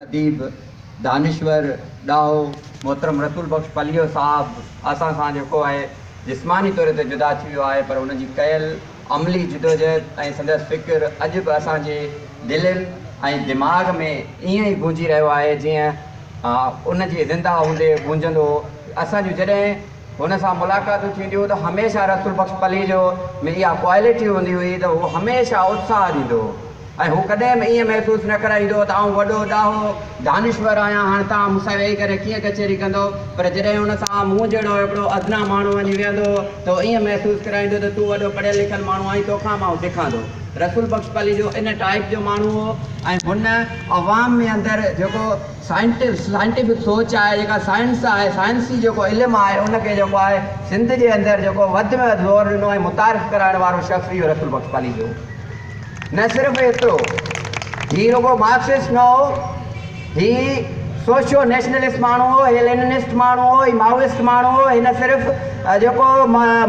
अदीब दानिश्वर ॾाहो मोहतरम रसूल बख्श पलियो साहब असां सां जेको आहे जिस्मानी तौर ते जुदा थी वियो आहे, पर उनजी कयल अमली जिदोजहद ऐं संदसि फ़िक्र अॼु बि असांजे दिलनि ऐं दिमाग़ में ईअं ई गूंजी रहियो आहे जीअं उनजी ज़िंदा हूंदे गूंजंदो। असांजूं जॾहिं हुन सां मुलाक़ातूं थींदियूं त हमेशह रसूल बख्श पली जो में इहा क्वालिटी हूंदी हुई त उहो हमेशह उत्साह ॾींदो ऐं हू कॾहिं बि ईअं महसूसु न कराईंदो त आउं वॾो ॾाहो दानिश्वर आहियां, हाणे तव्हां मूंसां वेही करे कीअं कचहरी कंदो। पर जॾहिं हुन सां मूं जहिड़ो हिकिड़ो अदना माण्हू वञी वेहंदो त उहो ईअं महसूसु कराईंदो त तूं वॾो पढ़ियल लिखियल माण्हू आहीं, तोखां मां सिखां थो। रसूल बख्श पली जो इन टाइप जो माण्हू हो ऐं हुन अवाम में अंदरि जेको साइंटिफिक सोच आहे, जेका साइंस आहे, साइंसी जेको इल्मु आहे, उनखे जेको आहे सिंध जे अंदरि जेको वधि में वधि ज़ोर ॾिनो ऐं मुतारिफ़ कराइण वारो शख़्स इहो रसूल बख्श पली जो। न सिर्फ़ु एतिरो, ही रुगो मार्क्सिस्ट न हो, ही सोशियो नेशनलिस्ट माण्हू हो, ही लेनिनिस्ट माण्हू हो, ही माओइस्ट माण्हू हो। हिन सिर्फ़ु जेको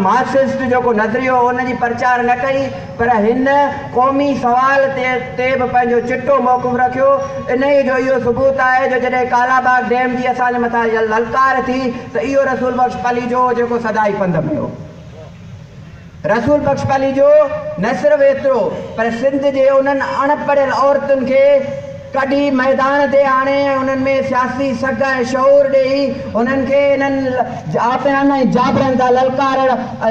मार्क्सिस्ट जेको नज़रियो हो उनजी प्रचार न कई, पर हिन क़ौमी सवाल ते बि पंहिंजो चिटो मौक़ुफ़ रखियो। इन ई जो इहो सबूत आहे जो जॾहिं कालाबाग डैम जी असांजे मथां ललकार थी त इहो रसूल बख्श पली जो जेको सदाई पंध में हो। रसूल बख्श पली जो न सिर्फ़ु एतिरो, पर सिंध जे उन्हनि अणपढ़ियल औरतुनि खे कढी मैदान ते आणे उन्हनि में सियासी सघ ऐं शौर ॾेई उन्हनि खे इन्हनि आपयान ऐं जाबरनि था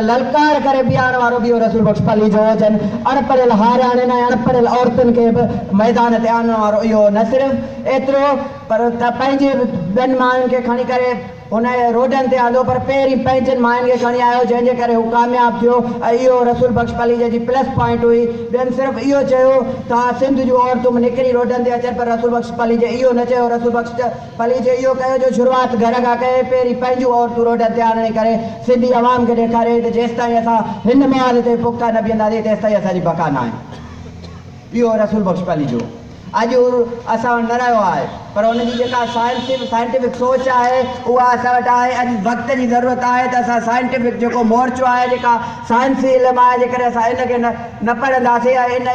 ललकार करे बीहारण वारो बि रसूल बख्श पली जो। जन अणपढ़ियल हारियाणियुनि ऐं अणपढ़ियल औरतुनि खे बि मैदान ते आणण वारो इहो। न सिर्फ़ु एतिरो, पर त पंहिंजे ॿियनि माण्हुनि खे खणी करे हुन रोडनि ते आंदो, पर पहिरीं पंहिंजनि मायुनि खे खणी आयो, जंहिंजे करे हू कामयाबु थियो। ऐं इहो रसूल बख्श पली जी प्लस पॉइंट हुई। ॿियनि सिर्फ़ु इहो चयो त सिंध जूं औरतूं निकिरी रोडनि ते अचनि, पर रसूल बख्श पली जे इहो न चयो। रसूल बख्श पली जे इहो कयो जो शुरूआति घर खां कए, पहिरीं पंहिंजूं औरतूं रोडनि ते आणे करे सिंधी अवाम खे ॾेखारे त जेसि ताईं असां हिन महिल ते पुख़्ता न बीहंदासीं तेसि ताईं असांजी बका न आहे। इहो रसूल बख्श पली जो अॼु असां वटि न रहियो आहे, पर हुनजी जेका साइंटिफिक सोच आहे उहा असां वटि आहे। अॼु वक़्त जी ज़रूरत आहे त असां साइंटिफिक जेको मोर्चो आहे, जेका साइंसी इल्मु आहे, जेकॾहिं असां इनखे न पढ़ंदासीं ऐं इन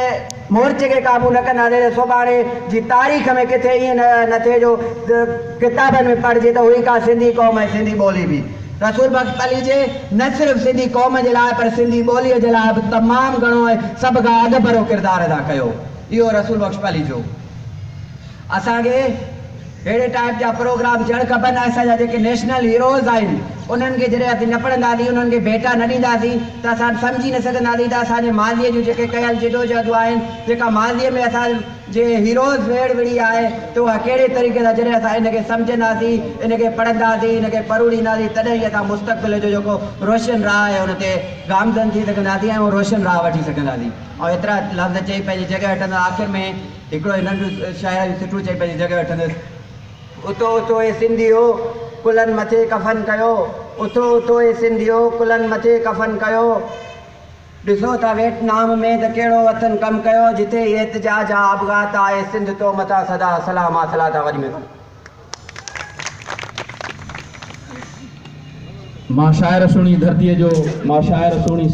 मोर्चे खे क़ाबू न कंदासीं त सुभाणे जी तारीख़ में किथे ईअं न थिए जो किताबनि में पढ़िजे त हुई का सिंधी क़ौम ऐं सिंधी ॿोली बि। रसूल बख्श पली जे न सिर्फ़ु सिंधी क़ौम जे लाइ, पर सिंधी ॿोलीअ जे लाइ बि तमामु घणो ऐं सभ खां अॻभरो किरदारु अदा कयो। इहो रसूल बख्श पली जो। असांखे अहिड़े टाइप जा प्रोग्राम थियणु खपनि। असांजा जेके नेशनल हीरोज़ आहिनि उन्हनि खे जॾहिं असीं न पढ़ंदासीं, उन्हनि खे भेटा न ॾींदासीं त असां सम्झी न सघंदासीं त असांजे माज़ीअ जूं जेके कयल जिदोजहदूं आहिनि, जेका माज़ीअ में असांजे हीरोज़ वेड़ विड़ी आहे, त उहा कहिड़े तरीक़े सां जॾहिं असां इनखे सम्झंदासीं, इनखे पढ़ंदासीं, इनखे परूड़ींदासीं, तॾहिं ई असां मुस्तक़बिल जो जेको रोशन राह आहे उन ते गामज़न थी सघंदासीं ऐं रोशन राह वठी सघंदासीं। ऐं एतिरा लफ़्ज़ चई पंहिंजी जॻह वठंदा। आख़िर में हिकिड़ो नंढो शाइर सुठो चई पंहिंजी जॻह वठंदुसि। उथो उथो ए सिंधियो कुलनि मथे कफ़न कयो, उथो उथो ए सिंधियो कुलनि मथे कफ़न कयो, ॾिसो था वियतनाम में त कहिड़ो वतन कमु कयो, जिथे एहतिजाज जा अबगात आहे, सिंध तो मथां सदा सलाम आसला था वञ में। मां शाइर सुणी धरतीअ जो, मां शाइर सुणी